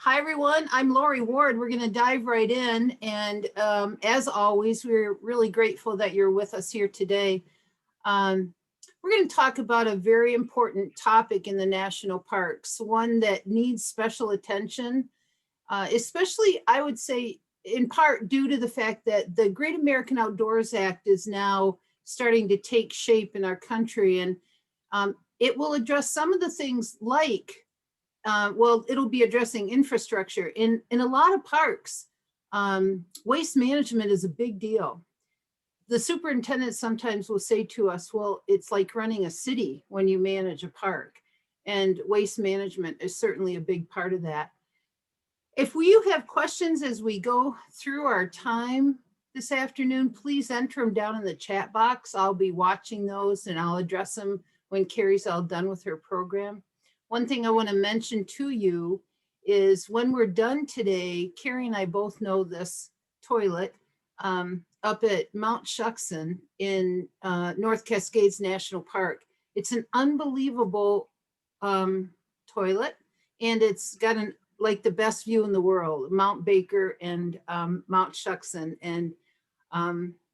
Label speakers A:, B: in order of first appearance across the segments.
A: Hi, everyone. I'm Lori Ward. We're going to dive right in. And as always, we're really grateful that you're with us here today. We're going to talk about a very important topic in the national parks, one that needs special attention, especially, I would say, in part due to the fact that the Great American Outdoors Act is now starting to take shape in our country. And it will address some of the things like it'll be addressing infrastructure. In a lot of parks, waste management is a big deal. The superintendent sometimes will say to us, well, it's like running a city when you manage a park. And waste management is certainly a big part of that. If you have questions as we go through our time this afternoon, please enter them down in the chat box. I'll be watching those and I'll address them when Kerri's all done with her program. One thing I want to mention to you is when we're done today, Kerri and I both know this toilet up at Mount Shuckson in North Cascades National Park. It's an unbelievable toilet, and it's got like the best view in the world, Mount Baker and Mount Shuckson. And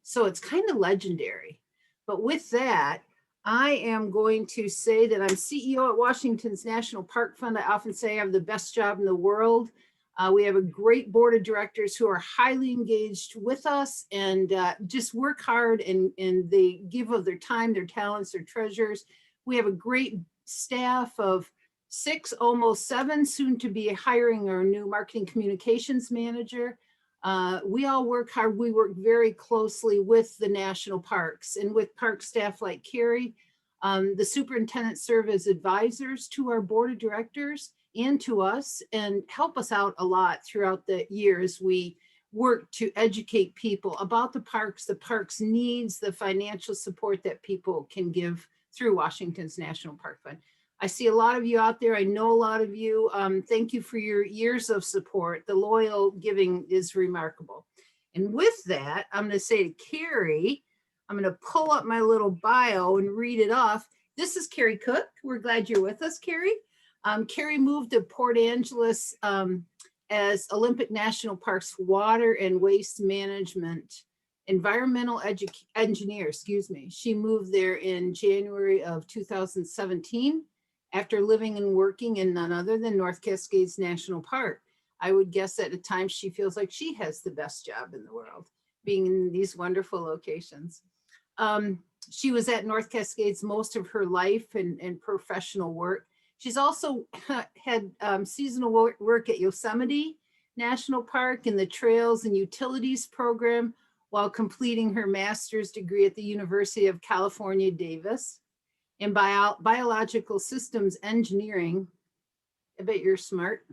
A: so it's kind of legendary. But with that, I am going to say that I'm CEO at Washington's National Park Fund. I often say I have the best job in the world. We have a great board of directors who are highly engaged with us and just work hard, and they give of their time, their talents, their treasures. We have a great staff of 6, almost 7, soon to be hiring our new marketing communications manager. We all work hard. We work very closely with the national parks and with park staff like Kerri. The superintendent serve as advisors to our board of directors and to us and help us out a lot throughout the years. We work to educate people about the parks needs, the financial support that people can give through Washington's National Park Fund. I see a lot of you out there. I know a lot of you. Thank you for your years of support. The loyal giving is remarkable. And with that, I'm going to say to Kerri, I'm going to pull up my little bio and read it off. This is Kerri Cook. We're glad you're with us, Kerri. Kerri moved to Port Angeles as Olympic National Park's water and waste management environmental engineer, She moved there in January of 2017. After living and working in none other than North Cascades National Park. I would guess at a time she feels like she has the best job in the world, being in these wonderful locations. She was at North Cascades most of her life and professional work. She's also had seasonal work at Yosemite National Park in the Trails and Utilities program while completing her master's degree at the University of California, Davis. In biological systems engineering, I bet you're smart,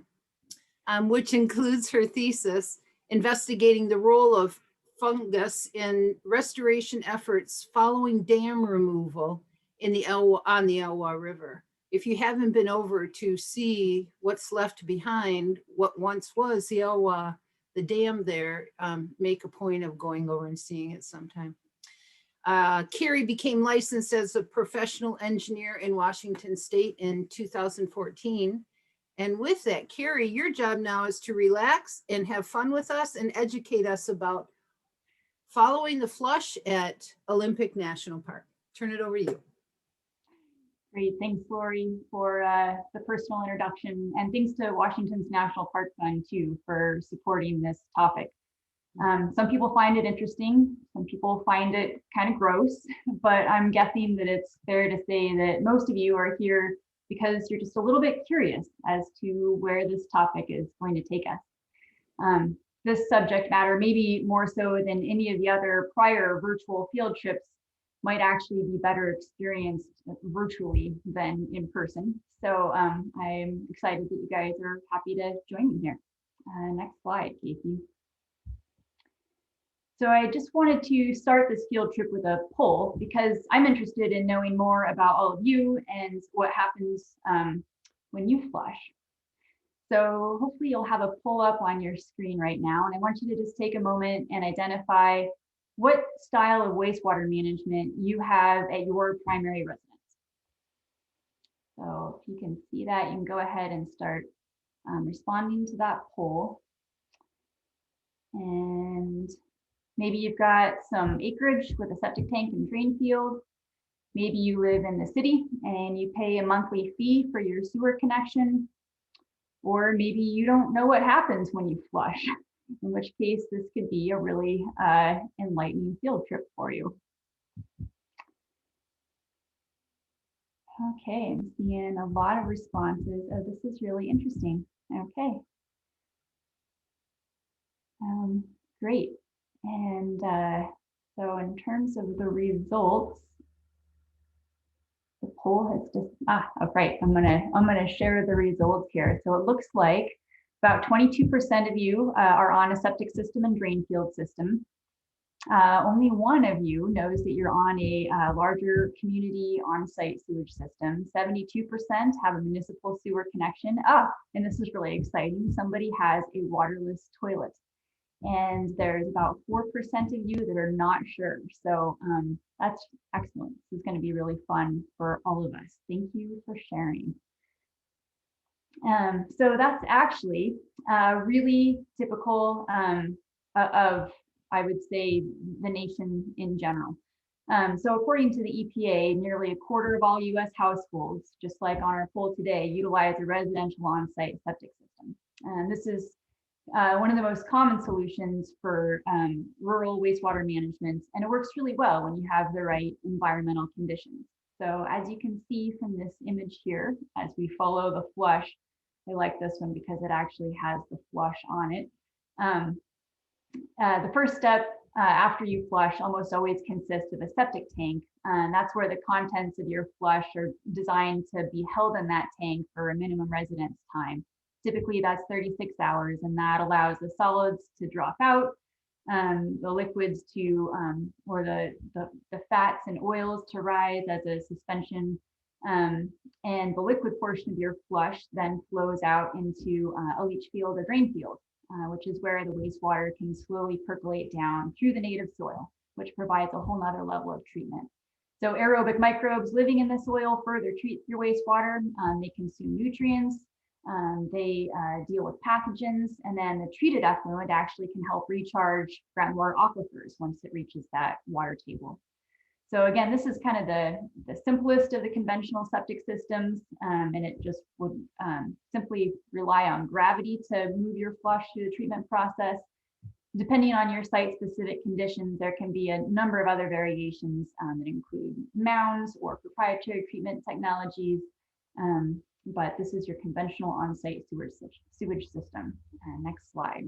A: which includes her thesis, investigating the role of fungus in restoration efforts following dam removal in on the Elwha River. If you haven't been over to see what's left behind, what once was the Elwha, the dam there, make a point of going over and seeing it sometime. Kerri became licensed as a professional engineer in Washington State in 2014. And with that, Kerri, your job now is to relax and have fun with us and educate us about following the flush at Olympic National Park. Turn it over to you.
B: Great, thanks Lori for the personal introduction, and thanks to Washington's National Park Fund too for supporting this topic. Some people find it interesting, some people find it kind of gross, but I'm guessing that it's fair to say that most of you are here because you're just a little bit curious as to where this topic is going to take us. This subject matter, maybe more so than any of the other prior virtual field trips, might actually be better experienced virtually than in person. So I'm excited that you guys are happy to join me here. Next slide, Casey. So I just wanted to start this field trip with a poll because I'm interested in knowing more about all of you and what happens when you flush. So hopefully you'll have a poll up on your screen right now, and I want you to just take a moment and identify what style of wastewater management you have at your primary residence. So if you can see that, you can go ahead and start responding to that poll. And maybe you've got some acreage with a septic tank and drain field. Maybe you live in the city and you pay a monthly fee for your sewer connection. Or maybe you don't know what happens when you flush, in which case this could be a really enlightening field trip for you. Okay, I'm seeing a lot of responses. Oh, this is really interesting. Okay. Great. And so in terms of the results, the poll has just, oh, right. I'm gonna share the results here. So it looks like about 22% of you are on a septic system and drain field system. Only one of you knows that you're on a larger community on-site sewage system. 72% have a municipal sewer connection. And this is really exciting. Somebody has a waterless toilet. And there's about 4% of you that are not sure. So that's excellent. This is going to be really fun for all of us. Thank you for sharing. So that's actually really typical of, I would say, the nation in general. So according to the EPA, nearly a quarter of all US households, just like on our poll today, utilize a residential on-site septic system. And this is one of the most common solutions for rural wastewater management, and it works really well when you have the right environmental conditions. So as you can see from this image here, as we follow the flush, I like this one because it actually has the flush on it. The first step after you flush almost always consists of a septic tank, and that's where the contents of your flush are designed to be held in that tank for a minimum residence time. Typically that's 36 hours, and that allows the solids to drop out, the liquids to, or the fats and oils to rise as a suspension, and the liquid portion of your flush then flows out into a leach field or drain field, which is where the wastewater can slowly percolate down through the native soil, which provides a whole nother level of treatment. So aerobic microbes living in the soil further treat your wastewater. They consume nutrients. They deal with pathogens, and then the treated effluent actually can help recharge groundwater aquifers once it reaches that water table. So again, this is kind of the simplest of the conventional septic systems, and it just would simply rely on gravity to move your flush through the treatment process. Depending on your site-specific conditions, there can be a number of other variations that include mounds or proprietary treatment technologies. But this is your conventional on-site sewage system. Next slide.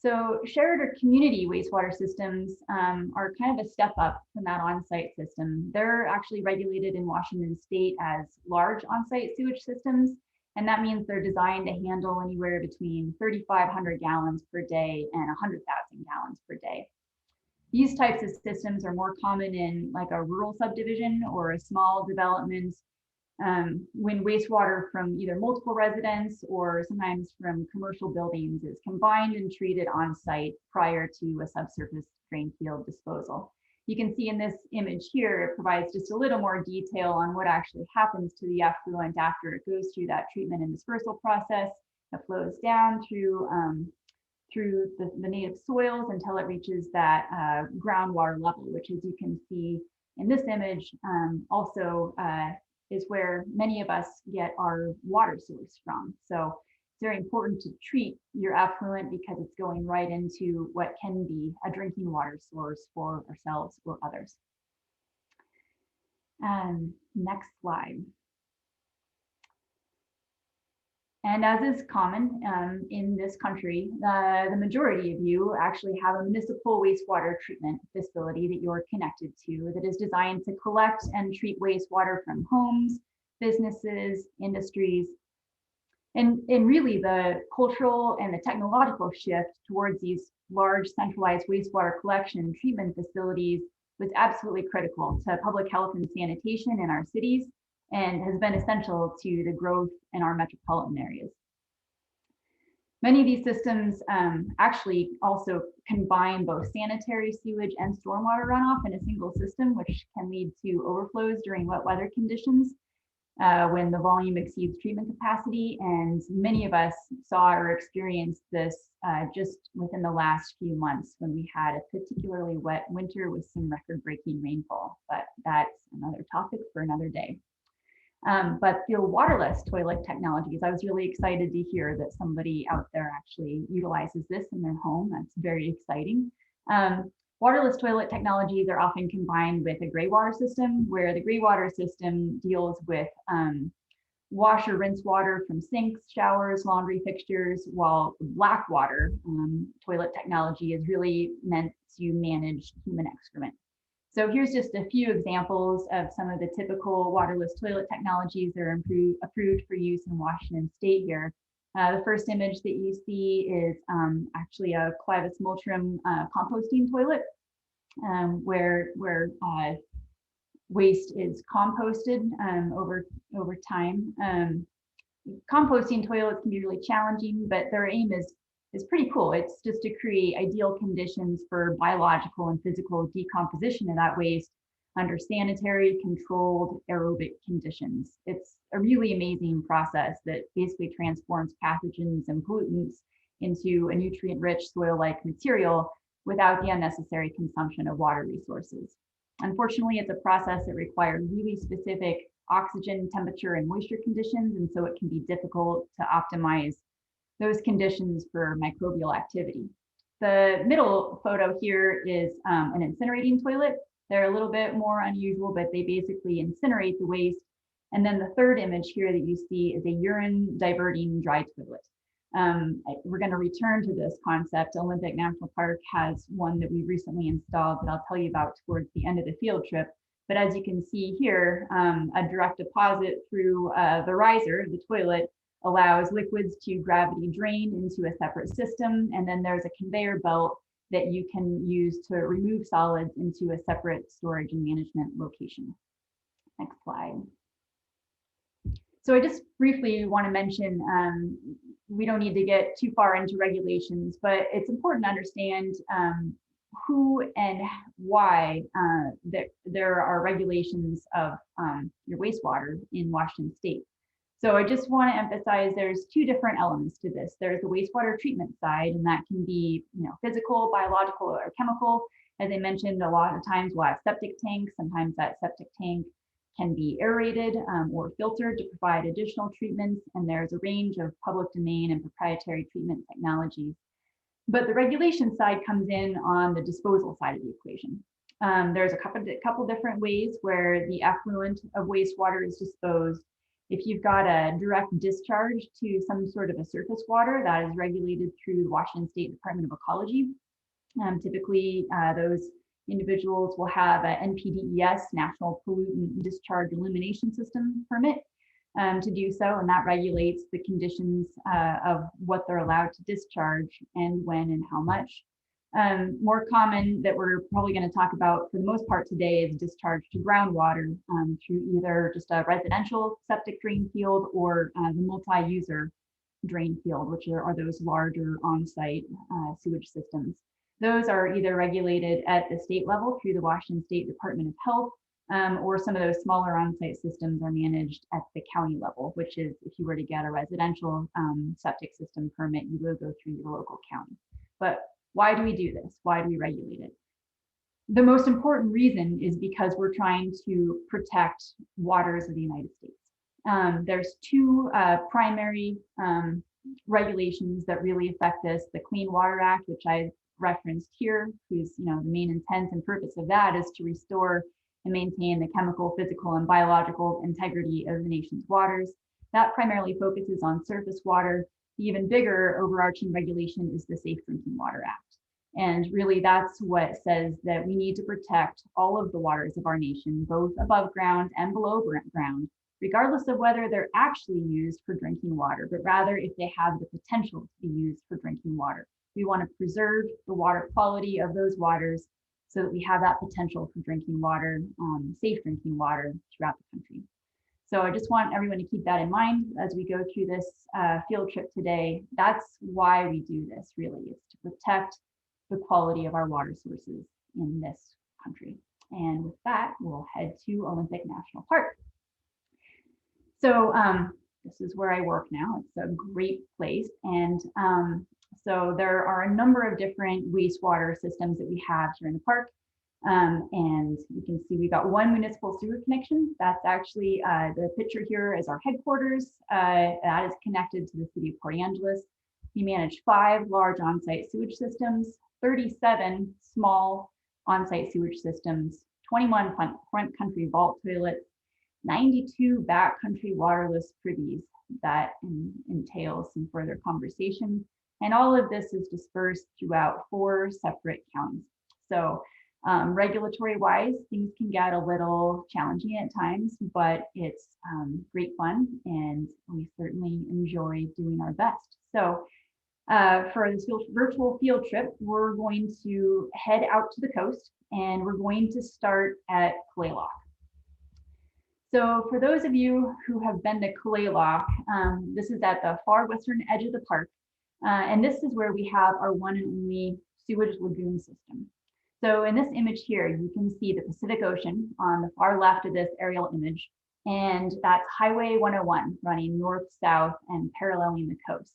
B: So shared or community wastewater systems are kind of a step up from that on-site system. They're actually regulated in Washington state as large on-site sewage systems. And that means they're designed to handle anywhere between 3,500 gallons per day and 100,000 gallons per day. These types of systems are more common in like a rural subdivision or a small development, when wastewater from either multiple residents or sometimes from commercial buildings is combined and treated on site prior to a subsurface drain field disposal. You can see in this image here, it provides just a little more detail on what actually happens to the effluent after it goes through that treatment and dispersal process. It flows down through the native soils until it reaches that groundwater level, which, as you can see in this image, also is where many of us get our water source from. So it's very important to treat your effluent because it's going right into what can be a drinking water source for ourselves or others. Next slide. And as is common in this country, the majority of you actually have a municipal wastewater treatment facility that you're connected to that is designed to collect and treat wastewater from homes, businesses, industries. And really the cultural and the technological shift towards these large centralized wastewater collection and treatment facilities was absolutely critical to public health and sanitation in our cities, and has been essential to the growth in our metropolitan areas. Many of these systems actually also combine both sanitary sewage and stormwater runoff in a single system, which can lead to overflows during wet weather conditions. when the volume exceeds treatment capacity. And many of us saw or experienced this just within the last few months when we had a particularly wet winter with some record-breaking rainfall. But that's another topic for another day. But the waterless toilet technologies, I was really excited to hear that somebody out there actually utilizes this in their home. That's very exciting. Waterless toilet technologies are often combined with a gray water system, where the gray water system deals with wash or rinse water from sinks, showers, laundry fixtures, while black water toilet technology is really meant to manage human excrement. So here's just a few examples of some of the typical waterless toilet technologies that are approved for use in Washington State here. The first image that you see is actually a Clivus multrum composting toilet, where waste is composted over time. Composting toilets can be really challenging, but their aim is pretty cool. It's just to create ideal conditions for biological and physical decomposition of that waste under sanitary, controlled, aerobic conditions. It's a really amazing process that basically transforms pathogens and pollutants into a nutrient-rich soil-like material without the unnecessary consumption of water resources. Unfortunately, it's a process that requires really specific oxygen, temperature, and moisture conditions, and so it can be difficult to optimize those conditions for microbial activity. The middle photo here is an incinerating toilet. They're a little bit more unusual, but they basically incinerate the waste. And then the third image here that you see is a urine diverting dry toilet. We're going to return to this concept. Olympic National Park has one that we recently installed that I'll tell you about towards the end of the field trip. But as you can see here, a direct deposit through the riser of the toilet allows liquids to gravity drain into a separate system. And then there's a conveyor belt that you can use to remove solids into a separate storage and management location. Next slide. So I just briefly want to mention, we don't need to get too far into regulations, but it's important to understand who and why there are regulations of your wastewater in Washington State. So I just want to emphasize there's two different elements to this. There's the wastewater treatment side, and that can be physical, biological, or chemical. As I mentioned, a lot of times we'll have septic tanks. Sometimes that septic tank can be aerated or filtered to provide additional treatments. And there's a range of public domain and proprietary treatment technologies. But the regulation side comes in on the disposal side of the equation. There's a couple different ways where the effluent of wastewater is disposed. If you've got a direct discharge to some sort of a surface water, that is regulated through the Washington State Department of Ecology. Typically, those individuals will have an NPDES, National Pollutant Discharge Elimination System permit to do so, and that regulates the conditions of what they're allowed to discharge and when and how much. More common that we're probably going to talk about for the most part today is discharge to groundwater through either just a residential septic drain field or the multi-user drain field, which are those larger on-site sewage systems. Those are either regulated at the state level through the Washington State Department of Health, or some of those smaller on-site systems are managed at the county level, which is if you were to get a residential septic system permit, you would go through your local county. But why do we do this? Why do we regulate it? The most important reason is because we're trying to protect waters of the United States. There's two primary regulations that really affect this. The Clean Water Act, which I referenced here, whose the main intent and purpose of that is to restore and maintain the chemical, physical, and biological integrity of the nation's waters. That primarily focuses on surface water. The even bigger overarching regulation is the Safe Drinking Water Act. And really that's what says that we need to protect all of the waters of our nation, both above ground and below ground, regardless of whether they're actually used for drinking water, but rather if they have the potential to be used for drinking water. We want to preserve the water quality of those waters so that we have that potential for drinking water, safe drinking water throughout the country. So I just want everyone to keep that in mind as we go through this field trip today. That's why we do this, really, is to protect the quality of our water sources in this country. And with that, we'll head to Olympic National Park. So this is where I work now. It's a great place. And so there are a number of different wastewater systems that we have here in the park. And you can see we got one municipal sewer connection. That's actually the picture here is our headquarters. That is connected to the city of Port Angeles. We manage 5 large on-site sewage systems, 37 small on-site sewage systems, 21 front country vault toilets, 92 backcountry waterless privies. That entails some further conversation. And all of this is dispersed throughout 4 separate counties. So regulatory wise, things can get a little challenging at times, but it's great fun and we certainly enjoy doing our best. So for this virtual field trip, we're going to head out to the coast and we're going to start at Claylock. So for those of you who have been to Claylock, this is at the far western edge of the park. And this is where we have our one and only sewage lagoon system. So in this image here, you can see the Pacific Ocean on the far left of this aerial image, and that's Highway 101 running north-south and paralleling the coast.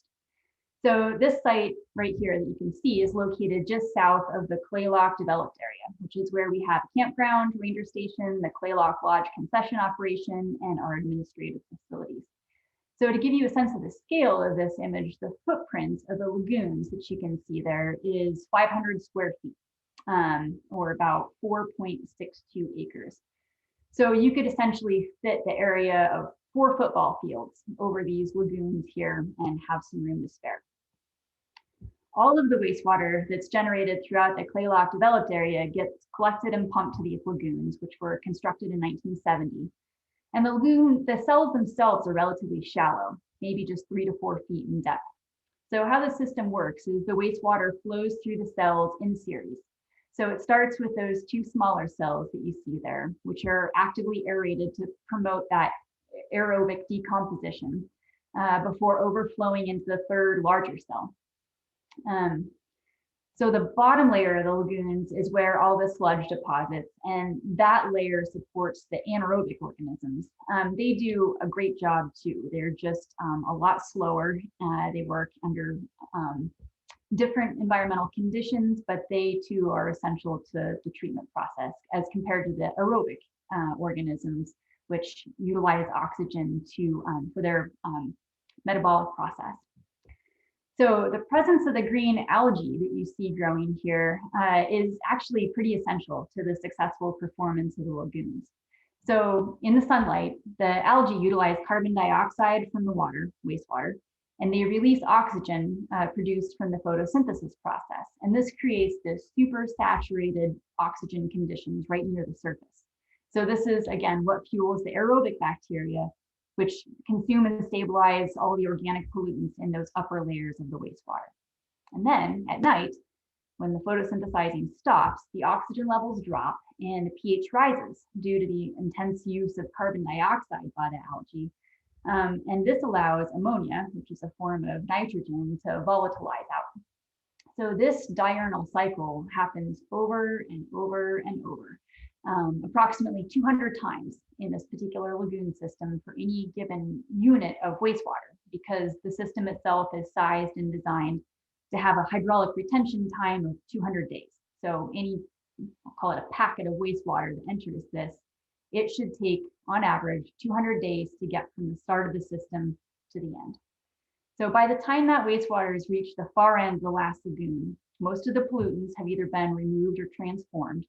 B: So this site right here that you can see is located just south of the Claylock developed area, which is where we have a campground, ranger station, the Claylock Lodge concession operation, and our administrative facilities. So to give you a sense of the scale of this image, the footprint of the lagoons that you can see there is 500 square feet, or about 4.62 acres. So you could essentially fit the area of 4 football fields over these lagoons here and have some room to spare. All of the wastewater that's generated throughout the Claylock developed area gets collected and pumped to these lagoons, which were constructed in 1970. And the cells themselves are relatively shallow, maybe just 3 to 4 feet in depth. So how the system works is the wastewater flows through the cells in series. So it starts with those 2 smaller cells that you see there, which are actively aerated to promote that aerobic decomposition before overflowing into the 3rd larger cell. So the bottom layer of the lagoons is where all the sludge deposits, and that layer supports the anaerobic organisms. They do a great job too. They're just a lot slower. They work under different environmental conditions, but they too are essential to the treatment process as compared to the aerobic organisms, which utilize oxygen for their metabolic process. So the presence of the green algae that you see growing here is actually pretty essential to the successful performance of the lagoons. So in the sunlight, the algae utilize carbon dioxide from the water, wastewater, and they release oxygen produced from the photosynthesis process. And this creates this super saturated oxygen conditions right near the surface. So this is, again, what fuels the aerobic bacteria, which consume and stabilize all the organic pollutants in those upper layers of the wastewater. And then at night, when the photosynthesizing stops, the oxygen levels drop and the pH rises due to the intense use of carbon dioxide by the algae. And this allows ammonia, which is a form of nitrogen, to volatilize out. So this diurnal cycle happens over and over and over, approximately 200 times in this particular lagoon system for any given unit of wastewater, because the system itself is sized and designed to have a hydraulic retention time of 200 days. So I'll call it a packet of wastewater that enters this, it should take on average 200 days to get from the start of the system to the end. So by the time that wastewater has reached the far end of the last lagoon, most of the pollutants have either been removed or transformed.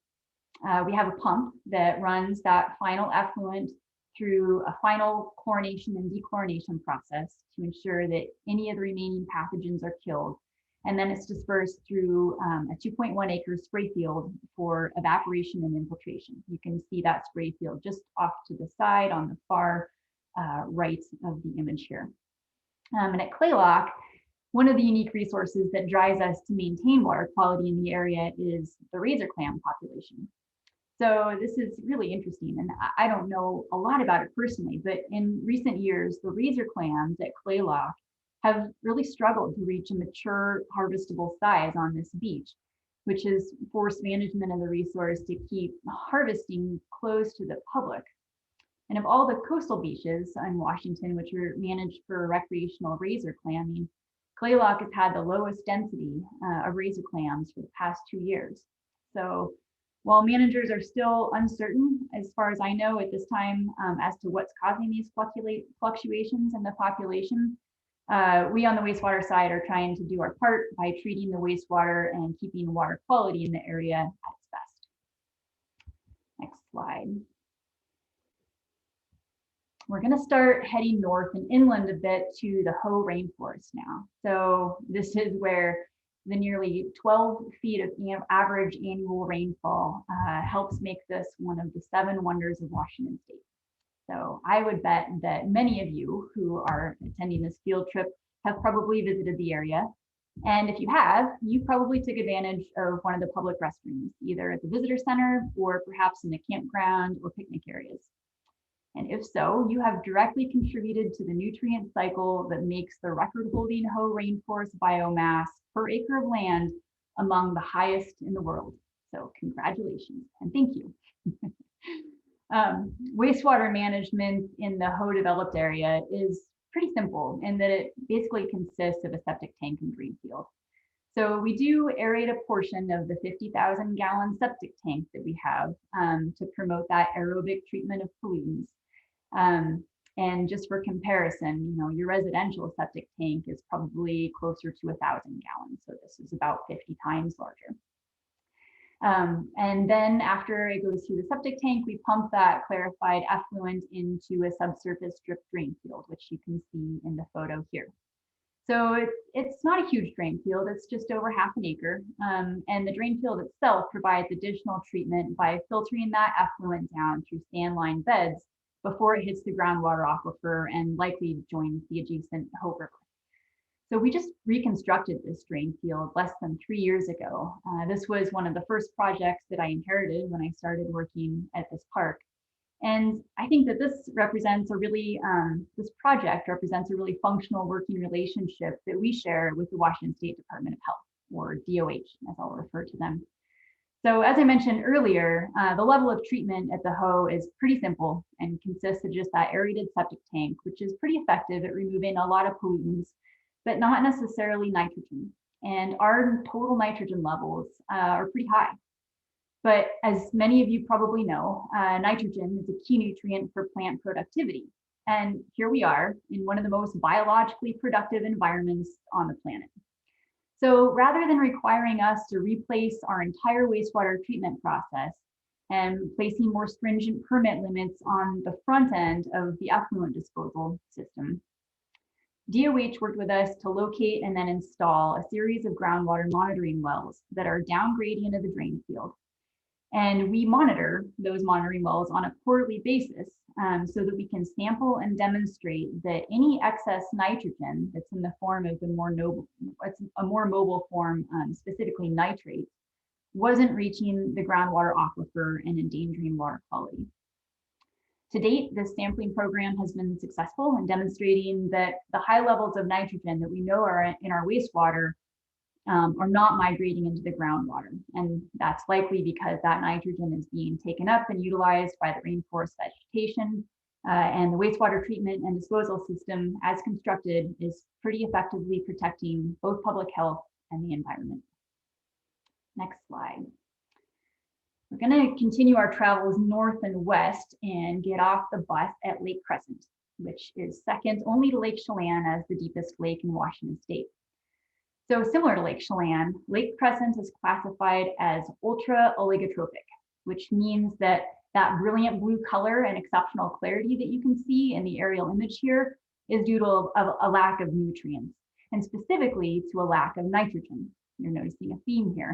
B: We have a pump that runs that final effluent through a final chlorination and dechlorination process to ensure that any of the remaining pathogens are killed. And then it's dispersed through a 2.1 acre spray field for evaporation and infiltration. You can see that spray field just off to the side on the far right of the image here. And at Claylock, one of the unique resources that drives us to maintain water quality in the area is the razor clam population. So this is really interesting, and I don't know a lot about it personally, but in recent years, the razor clams at Claylock have really struggled to reach a mature harvestable size on this beach, which has forced management of the resource to keep harvesting closed to the public. And of all the coastal beaches in Washington, which are managed for recreational razor clamming, Clay Lock has had the lowest density of razor clams for the past 2 years. So while managers are still uncertain, as far as I know at this time, as to what's causing these fluctuations in the population, we on the wastewater side are trying to do our part by treating the wastewater and keeping water quality in the area at its best. Next slide. We're going to start heading north and inland a bit to the Hoh rainforest now. So this is where the nearly 12 feet of average annual rainfall helps make this one of the 7 wonders of Washington State. So I would bet that many of you who are attending this field trip have probably visited the area. And if you have, you probably took advantage of one of the public restrooms, either at the visitor center or perhaps in the campground or picnic areas. And if so, you have directly contributed to the nutrient cycle that makes the record-holding Hoh rainforest biomass per acre of land among the highest in the world. So congratulations and thank you. Wastewater management in the Hoh developed area is pretty simple in that it basically consists of a septic tank and drain field. So we do aerate a portion of the 50,000 gallon septic tank that we have to promote that aerobic treatment of pollutants. And just for comparison, your residential septic tank is probably closer to 1,000 gallons. So this is about 50 times larger. And then after it goes through the septic tank, we pump that clarified effluent into a subsurface drip drain field, which you can see in the photo here. So it's not a huge drain field, it's just over half an acre. And the drain field itself provides additional treatment by filtering that effluent down through sand lined beds before it hits the groundwater aquifer and likely joins the adjacent Hoh River. So we just reconstructed this drain field less than 3 years ago. This was one of the first projects that I inherited when I started working at this park. And I think that this represents a really, this project represents a really functional working relationship that we share with the Washington State Department of Health, or DOH, as I'll refer to them. So as I mentioned earlier, the level of treatment at the Hoh is pretty simple and consists of just that aerated septic tank, which is pretty effective at removing a lot of pollutants, but not necessarily nitrogen. And our total nitrogen levels are pretty high. But as many of you probably know, nitrogen is a key nutrient for plant productivity. And here we are in one of the most biologically productive environments on the planet. So rather than requiring us to replace our entire wastewater treatment process and placing more stringent permit limits on the front end of the effluent disposal system, DOH worked with us to locate and then install a series of groundwater monitoring wells that are down gradient of the drain field. And we monitor those monitoring wells on a quarterly basis so that we can sample and demonstrate that any excess nitrogen that's in the form of it's a more mobile form, specifically nitrates, wasn't reaching the groundwater aquifer and endangering water quality. To date, this sampling program has been successful in demonstrating that the high levels of nitrogen that we know are in our wastewater are not migrating into the groundwater. And that's likely because that nitrogen is being taken up and utilized by the rainforest vegetation. And the wastewater treatment and disposal system, as constructed, is pretty effectively protecting both public health and the environment. Next slide. We're going to continue our travels north and west and get off the bus at Lake Crescent, which is second only to Lake Chelan as the deepest lake in Washington State. So similar to Lake Chelan, Lake Crescent is classified as ultra oligotrophic, which means that that brilliant blue color and exceptional clarity that you can see in the aerial image here is due to a lack of nutrients, and specifically to a lack of nitrogen. You're noticing a theme here,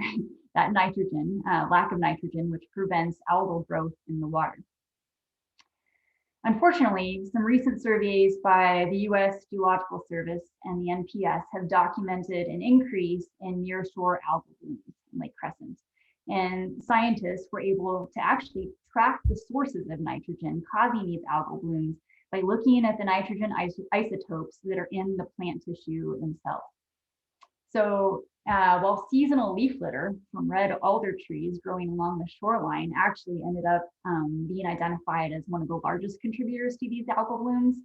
B: that nitrogen, lack of nitrogen, which prevents algal growth in the water. Unfortunately, some recent surveys by the US Geological Service and the NPS have documented an increase in nearshore algal blooms in Lake Crescent. And scientists were able to actually track the sources of nitrogen causing these algal blooms by looking at the nitrogen isotopes that are in the plant tissue themselves. So while seasonal leaf litter from red alder trees growing along the shoreline actually ended up being identified as one of the largest contributors to these algal blooms,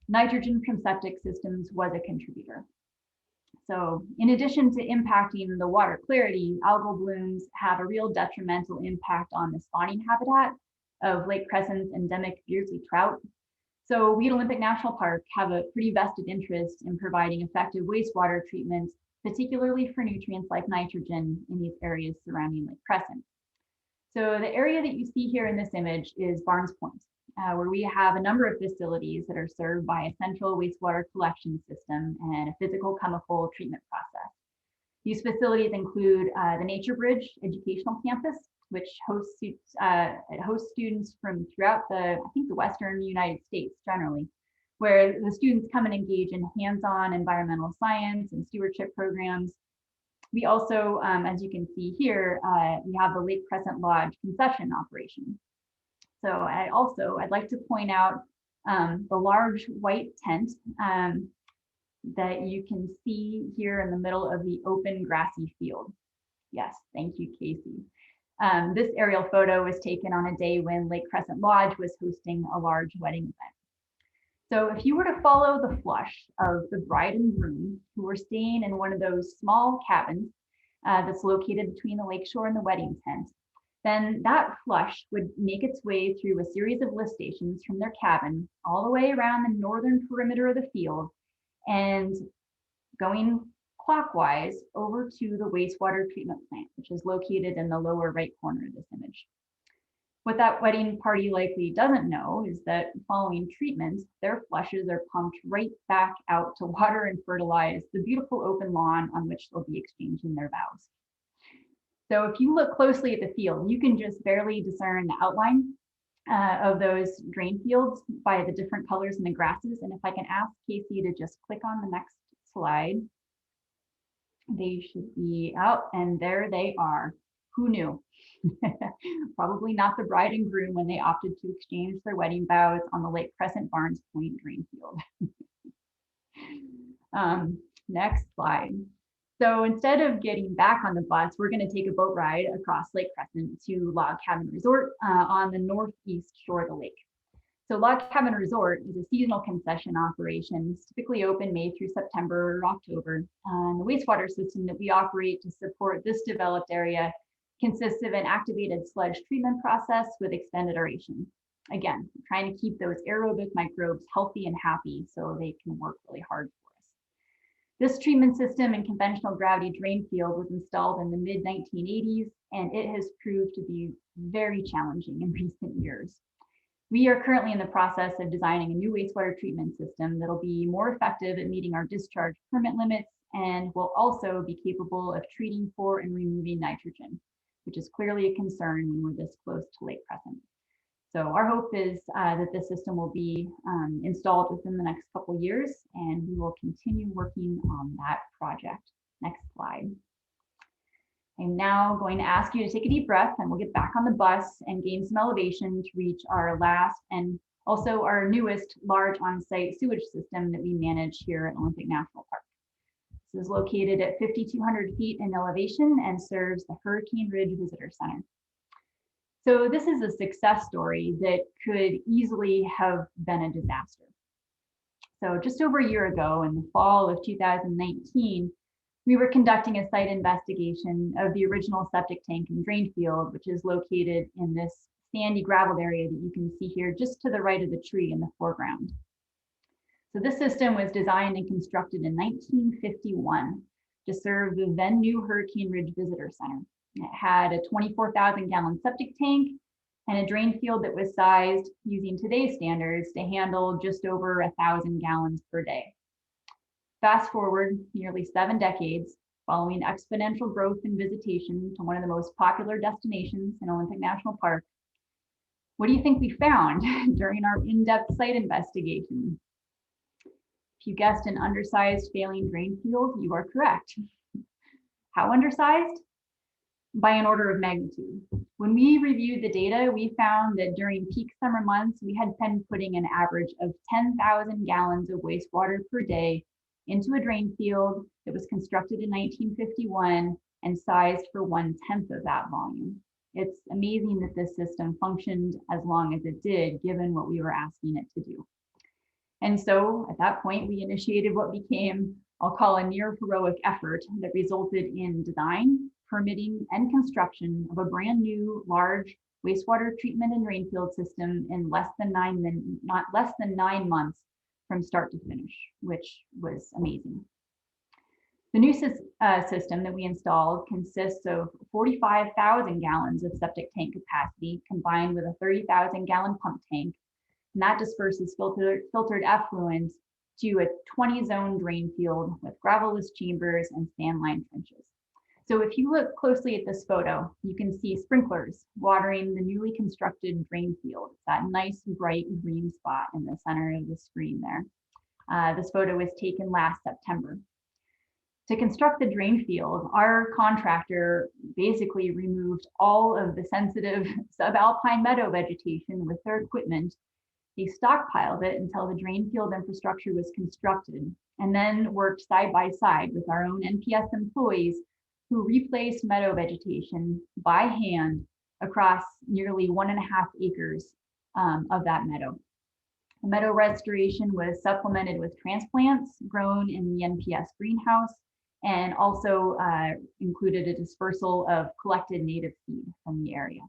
B: nitrogen from septic systems was a contributor. So in addition to impacting the water clarity, algal blooms have a real detrimental impact on the spawning habitat of Lake Crescent's endemic Beardsley trout. So we at Olympic National Park have a pretty vested interest in providing effective wastewater treatments, particularly for nutrients like nitrogen in these areas surrounding Lake Crescent. So the area that you see here in this image is Barnes Point, where we have a number of facilities that are served by a central wastewater collection system and a physical chemical treatment process. These facilities include the Nature Bridge Educational Campus, which hosts students from throughout the Western United States generally, where the students come and engage in hands-on environmental science and stewardship programs. We also, as you can see here, we have the Lake Crescent Lodge concession operation. So I'd like to point out the large white tent that you can see here in the middle of the open grassy field. Yes, thank you, Casey. This aerial photo was taken on a day when Lake Crescent Lodge was hosting a large wedding event. So if you were to follow the flush of the bride and groom who were staying in one of those small cabins that's located between the lakeshore and the wedding tent, then that flush would make its way through a series of lift stations from their cabin all the way around the northern perimeter of the field and going clockwise over to the wastewater treatment plant, which is located in the lower right corner of this image. What that wedding party likely doesn't know is that following treatment, their flushes are pumped right back out to water and fertilize the beautiful open lawn on which they'll be exchanging their vows. So if you look closely at the field, you can just barely discern the outline of those drain fields by the different colors in the grasses. And if I can ask Casey to just click on the next slide, they should be out, and there they are. Who knew? Probably not the bride and groom when they opted to exchange their wedding vows on the Lake Crescent Barnes Point drain field. Next slide. So instead of getting back on the bus, we're going to take a boat ride across Lake Crescent to Log Cabin Resort on the northeast shore of the lake. So Log Cabin Resort is a seasonal concession operation. It's typically open May through September or October. And the wastewater system that we operate to support this developed area consists of an activated sludge treatment process with extended aeration. Again, trying to keep those aerobic microbes healthy and happy so they can work really hard for us. This treatment system and conventional gravity drain field was installed in the mid-1980s, and it has proved to be very challenging in recent years. We are currently in the process of designing a new wastewater treatment system that'll be more effective at meeting our discharge permit limits and will also be capable of treating for and removing nitrogen, which is clearly a concern when we're this close to Lake Crescent. So our hope is that this system will be installed within the next couple of years, and we will continue working on that project. Next slide. I'm now going to ask you to take a deep breath, and we'll get back on the bus and gain some elevation to reach our last and also our newest large on-site sewage system that we manage here at Olympic National Park. This is located at 5,200 feet in elevation and serves the Hurricane Ridge Visitor Center. So this is a success story that could easily have been a disaster. So just over a year ago, in the fall of 2019, we were conducting a site investigation of the original septic tank and drain field, which is located in this sandy gravel area that you can see here just to the right of the tree in the foreground. So this system was designed and constructed in 1951 to serve the then new Hurricane Ridge Visitor Center. It had a 24,000 gallon septic tank and a drain field that was sized using today's standards to handle just over 1,000 gallons per day. Fast forward nearly 7 decades, following exponential growth in visitation to one of the most popular destinations in Olympic National Park, what do you think we found during our in-depth site investigation? If you guessed an undersized failing drain field, you are correct. How undersized? By an order of magnitude. When we reviewed the data, we found that during peak summer months, we had been putting an average of 10,000 gallons of wastewater per day into a drain field that was constructed in 1951 and sized for 1/10 of that volume. It's amazing that this system functioned as long as it did, given what we were asking it to do. And so at that point, we initiated what became, I'll call, a near heroic effort that resulted in design, permitting, and construction of a brand new large wastewater treatment and drainfield system in less than 9 months from start to finish, which was amazing. The new system that we installed consists of 45,000 gallons of septic tank capacity combined with a 30,000 gallon pump tank, and that disperses filtered effluent to a 20-zone drain field with gravelless chambers and sand-lined trenches. So if you look closely at this photo, you can see sprinklers watering the newly constructed drain field. It's that nice bright green spot in the center of the screen there. This photo was taken last September. To construct the drain field, our contractor basically removed all of the sensitive subalpine meadow vegetation with their equipment. They stockpiled it until the drain field infrastructure was constructed, and then worked side by side with our own NPS employees who replaced meadow vegetation by hand across nearly 1.5 acres of that meadow. The meadow restoration was supplemented with transplants grown in the NPS greenhouse, and also included a dispersal of collected native seed from the area.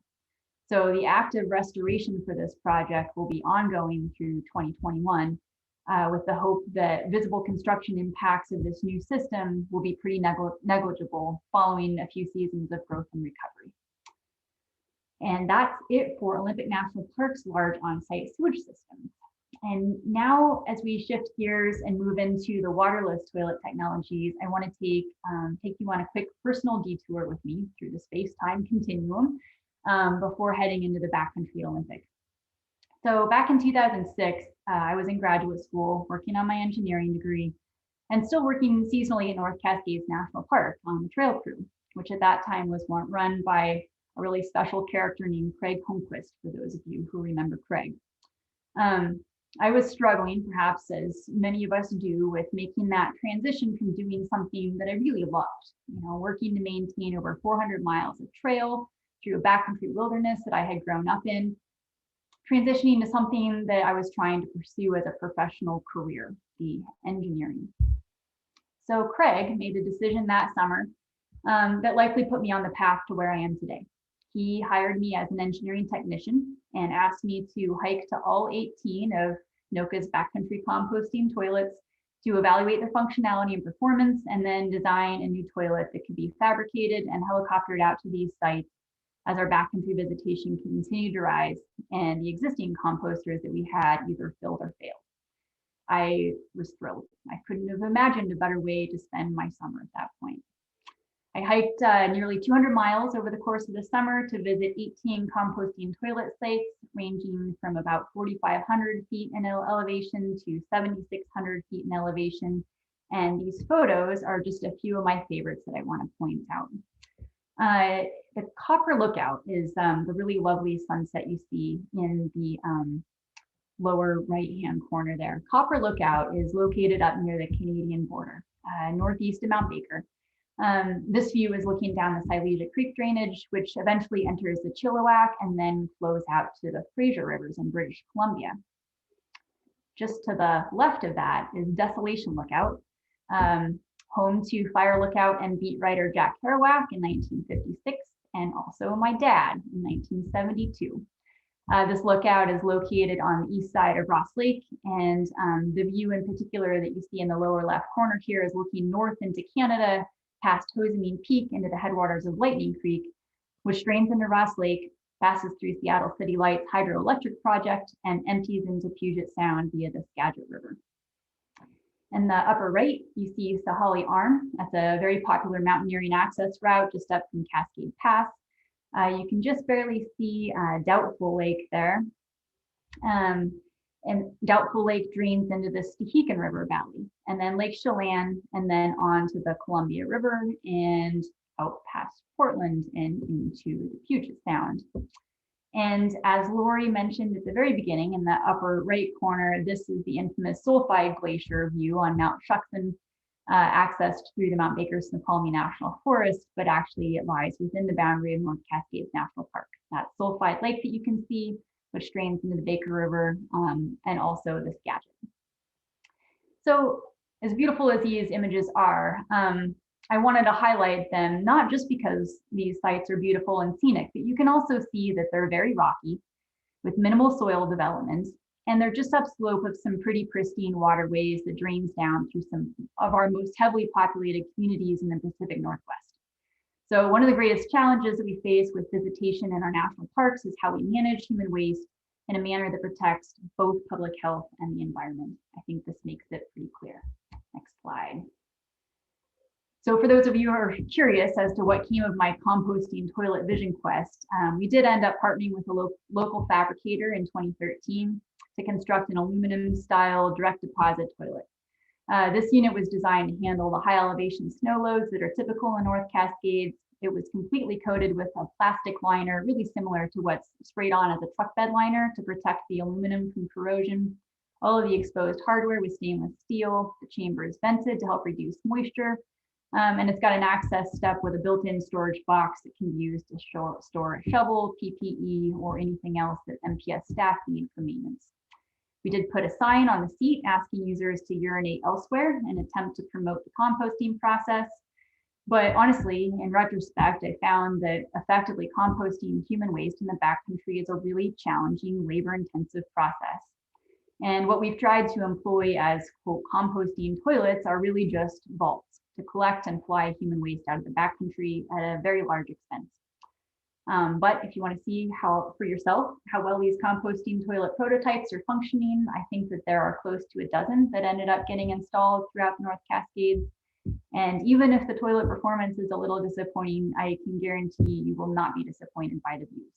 B: So the active restoration for this project will be ongoing through 2021, with the hope that visible construction impacts of this new system will be pretty negligible following a few seasons of growth and recovery. And that's it for Olympic National Park's large on-site sewage systems. And now, as we shift gears and move into the waterless toilet technologies, I want to take you on a quick personal detour with me through the space-time continuum before heading into the backcountry Olympics. So back in 2006, I was in graduate school working on my engineering degree and still working seasonally at North Cascades National Park on the trail crew, which at that time was run by a really special character named Craig Holmquist, for those of you who remember Craig. I was struggling, perhaps as many of us do, with making that transition from doing something that I really loved, working to maintain over 400 miles of trail through a backcountry wilderness that I had grown up in, transitioning to something that I was trying to pursue as a professional career, the engineering. So Craig made a decision that summer that likely put me on the path to where I am today. He hired me as an engineering technician and asked me to hike to all 18 of NOCA's backcountry composting toilets to evaluate their functionality and performance, and then design a new toilet that could be fabricated and helicoptered out to these sites as our backcountry visitation continued to rise and the existing composters that we had either filled or failed. I was thrilled. I couldn't have imagined a better way to spend my summer at that point. I hiked nearly 200 miles over the course of the summer to visit 18 composting toilet sites, ranging from about 4,500 feet in elevation to 7,600 feet in elevation. And these photos are just a few of my favorites that I want to point out. The Copper Lookout is the really lovely sunset you see in the lower right-hand corner there. Copper Lookout is located up near the Canadian border, northeast of Mount Baker. This view is looking down the Silesia Creek drainage, which eventually enters the Chilliwack and then flows out to the Fraser Rivers in British Columbia. Just to the left of that is Desolation Lookout, home to fire lookout and beat writer Jack Kerouac in 1956, and also my dad in 1972. This lookout is located on the east side of Ross Lake, and the view in particular that you see in the lower left corner here is looking north into Canada, past Hosamine Peak into the headwaters of Lightning Creek, which drains into Ross Lake, passes through Seattle City Lights hydroelectric project, and empties into Puget Sound via the Skagit River. In the upper right, you see Sahalee Arm. That's a very popular mountaineering access route just up from Cascade Pass. You can just barely see Doubtful Lake there. And Doubtful Lake drains into the Stehekin River Valley, and then Lake Chelan, and then on to the Columbia River and out past Portland and into the Puget Sound. And as Lori mentioned at the very beginning in the upper right corner, this is the infamous Sulphide Glacier view on Mount Shuckson, accessed through the Mount Baker-Snoqualmie National Forest, but actually it lies within the boundary of North Cascades National Park. That sulfide lake that you can see, which drains into the Baker River, and also the Skagit. So as beautiful as these images are, I wanted to highlight them, not just because these sites are beautiful and scenic, but you can also see that they're very rocky with minimal soil development, and they're just upslope of some pretty pristine waterways that drains down through some of our most heavily populated communities in the Pacific Northwest. So one of the greatest challenges that we face with visitation in our national parks is how we manage human waste in a manner that protects both public health and the environment. I think this makes it pretty clear. Next slide. So for those of you who are curious as to what came of my composting toilet vision quest, we did end up partnering with a local fabricator in 2013 to construct an aluminum style direct deposit toilet. This unit was designed to handle the high elevation snow loads that are typical in North Cascades. It was completely coated with a plastic liner, really similar to what's sprayed on as a truck bed liner to protect the aluminum from corrosion. All of the exposed hardware was stainless steel. The chamber is vented to help reduce moisture. And it's got an access step with a built-in storage box that can be used to store a shovel, PPE, or anything else that MPS staff need for maintenance. We did put a sign on the seat asking users to urinate elsewhere and attempt to promote the composting process. But honestly, in retrospect, I found that effectively composting human waste in the backcountry is a really challenging, labor-intensive process. And what we've tried to employ as, quote, composting toilets are really just vaults to collect and fly human waste out of the backcountry at a very large expense. But if you want to see for yourself how well these composting toilet prototypes are functioning, I think that there are close to a dozen that ended up getting installed throughout the North Cascades. And even if the toilet performance is a little disappointing, I can guarantee you will not be disappointed by the views.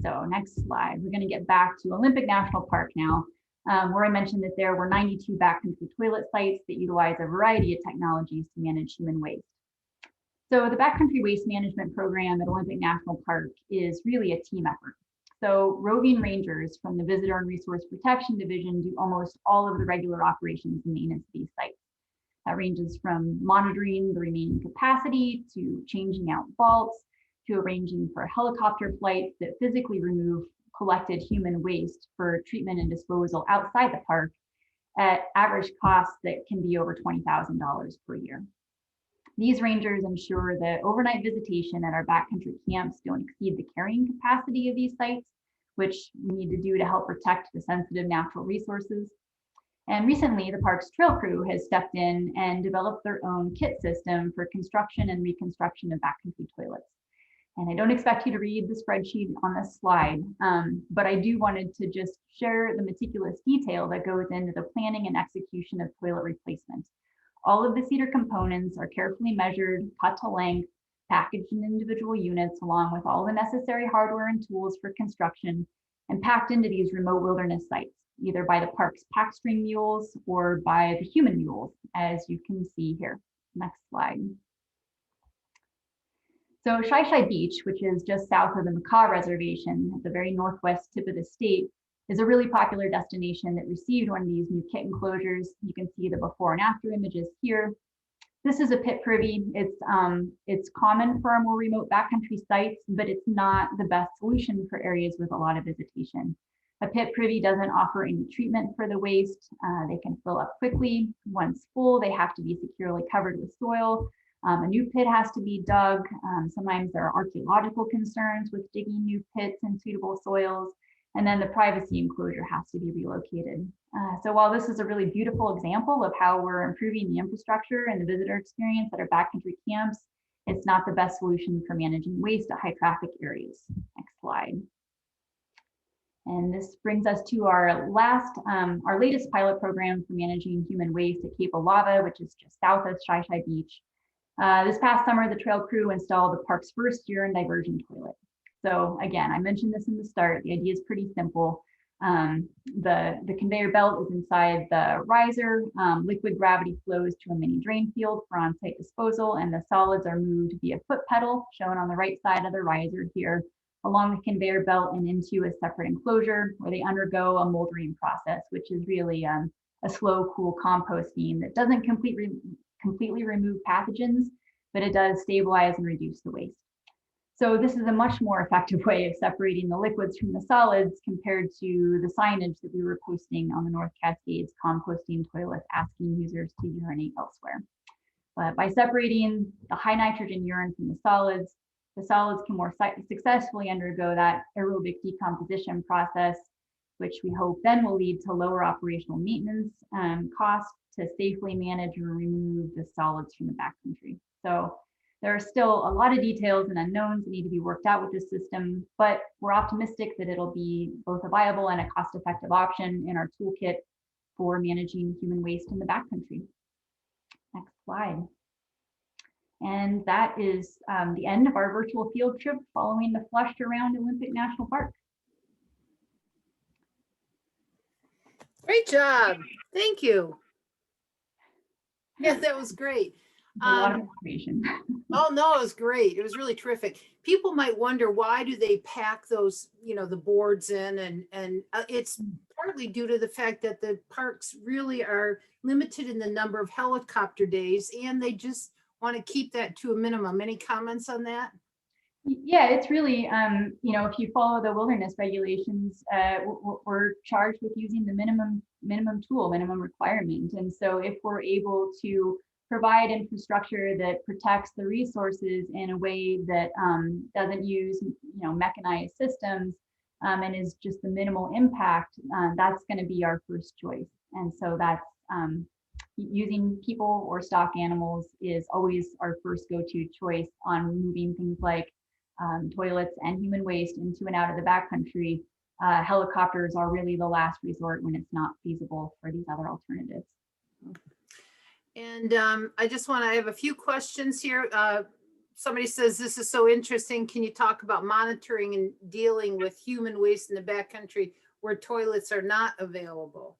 B: So next slide, we're going to get back to Olympic National Park now, where I mentioned that there were 92 backcountry toilet sites that utilize a variety of technologies to manage human waste. So the backcountry waste management program at Olympic National Park is really a team effort. So roving rangers from the Visitor and Resource Protection Division do almost all of the regular operations and maintenance of these sites. That ranges from monitoring the remaining capacity to changing out vaults to arranging for helicopter flights that physically remove collected human waste for treatment and disposal outside the park at average costs that can be over $20,000 per year. These rangers ensure that overnight visitation at our backcountry camps don't exceed the carrying capacity of these sites, which we need to do to help protect the sensitive natural resources. And recently, the park's trail crew has stepped in and developed their own kit system for construction and reconstruction of backcountry toilets. And I don't expect you to read the spreadsheet on this slide, but I do wanted to just share the meticulous detail that goes into the planning and execution of toilet replacement. All of the cedar components are carefully measured, cut to length, packaged in individual units, along with all the necessary hardware and tools for construction, and packed into these remote wilderness sites, either by the park's pack string mules or by the human mules, as you can see here. Next slide. So Shai Beach, which is just south of the Macaw Reservation at the very northwest tip of the state, is a really popular destination that received one of these new kit enclosures. You can see the before and after images here. This is a pit privy. It's common for our more remote backcountry sites, but it's not the best solution for areas with a lot of visitation. A pit privy doesn't offer any treatment for the waste. They can fill up quickly. Once full, they have to be securely covered with soil. A new pit has to be dug. Sometimes there are archaeological concerns with digging new pits in suitable soils. And then the privacy enclosure has to be relocated. So while this is a really beautiful example of how we're improving the infrastructure and the visitor experience at our backcountry camps, it's not the best solution for managing waste at high traffic areas. Next slide. And this brings us to our latest pilot program for managing human waste at Cape Olava, which is just south of Shai Beach. This past summer, the trail crew installed the park's first urine diversion toilet. So again, I mentioned this in the start, the idea is pretty simple. The conveyor belt is inside the riser, liquid gravity flows to a mini drain field for on-site disposal, and the solids are moved via foot pedal, shown on the right side of the riser here, along the conveyor belt and into a separate enclosure where they undergo a moldering process, which is really a a slow, cool composting that doesn't completely remove pathogens, but it does stabilize and reduce the waste. So this is a much more effective way of separating the liquids from the solids compared to the signage that we were posting on the North Cascades composting toilets, asking users to urinate elsewhere. But by separating the high nitrogen urine from the solids can more successfully undergo that aerobic decomposition process, which we hope then will lead to lower operational maintenance costs to safely manage and remove the solids from the backcountry. So there are still a lot of details and unknowns that need to be worked out with this system, but we're optimistic that it'll be both a viable and a cost-effective option in our toolkit for managing human waste in the backcountry. Next slide. And that is the end of our virtual field trip following the flush around Olympic National Park.
A: Great job. Thank you. Yeah, that was great.
B: A lot of information.
A: Oh, no, it was great. It was really terrific. People might wonder, why do they pack those, the boards in? And it's partly due to the fact that the parks really are limited in the number of helicopter days, and they just want to keep that to a minimum. Any comments on that?
B: Yeah, it's really, if you follow the wilderness regulations, we're charged with using the minimum requirement. And so if we're able to provide infrastructure that protects the resources in a way that doesn't use, mechanized systems and is just the minimal impact, that's going to be our first choice. And so that's using people or stock animals is always our first go-to choice on removing things like toilets and human waste into and out of the backcountry. Helicopters are really the last resort when it's not feasible for these other alternatives.
A: And I have a few questions here. Somebody says, this is so interesting. Can you talk about monitoring and dealing with human waste in the backcountry where toilets are not available?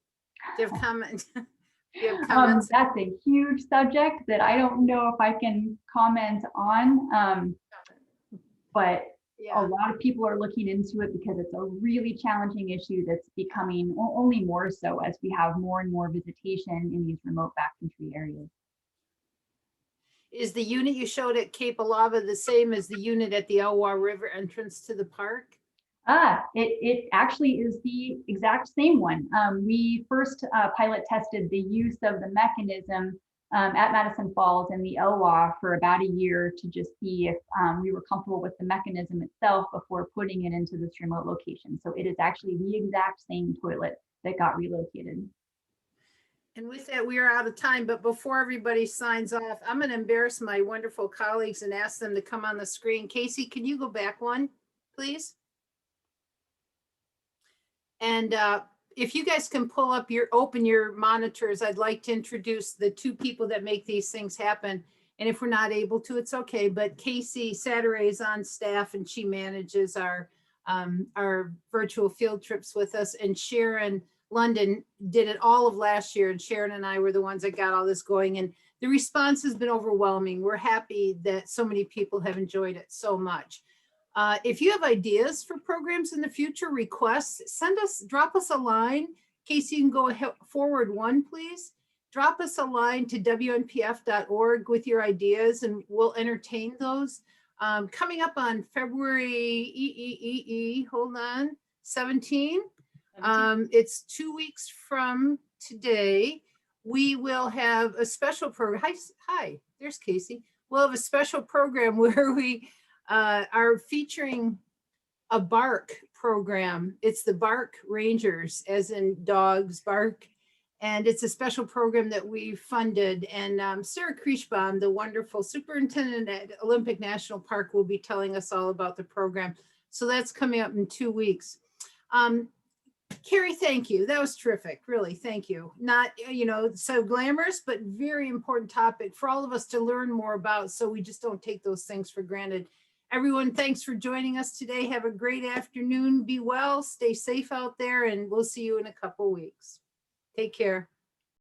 A: Do you have comments?
B: That's a huge subject that I don't know if I can comment on. But yeah, a lot of people are looking into it because it's a really challenging issue that's becoming only more so as we have more and more visitation in these remote backcountry areas.
A: Is the unit you showed at Cape Alava the same as the unit at the Elwha River entrance to the park?
B: It actually is the exact same one. We first pilot tested the use of the mechanism at Madison Falls and the Elwha for about a year to just see if we were comfortable with the mechanism itself before putting it into this remote location. So it is actually the exact same toilet that got relocated.
A: And with that, we are out of time, but before everybody signs off, I'm going to embarrass my wonderful colleagues and ask them to come on the screen. Casey, can you go back one, please? And if you guys can open your monitors, I'd like to introduce the two people that make these things happen. And if we're not able to, it's okay. But Casey Satteray is on staff and she manages our virtual field trips with us. And Sharon London did it all of last year. And Sharon and I were the ones that got all this going. And the response has been overwhelming. We're happy that so many people have enjoyed it so much. If you have ideas for programs in the future, requests, drop us a line. Casey, you can go forward one, please. Drop us a line to wnpf.org with your ideas and we'll entertain those. Coming up on February 17. It's 2 weeks from today. We will have a special program. Hi, there's Casey. We'll have a special program where we are featuring a bark program. It's the Bark Rangers, as in dogs bark. And it's a special program that we funded. And Sarah Krieshbaum, the wonderful superintendent at Olympic National Park, will be telling us all about the program. So that's coming up in 2 weeks. Kerri, thank you. That was terrific. Really, thank you. Not, so glamorous, but very important topic for all of us to learn more about, so we just don't take those things for granted. Everyone, thanks for joining us today. Have a great afternoon. Be well, stay safe out there, and we'll see you in a couple weeks. Take care.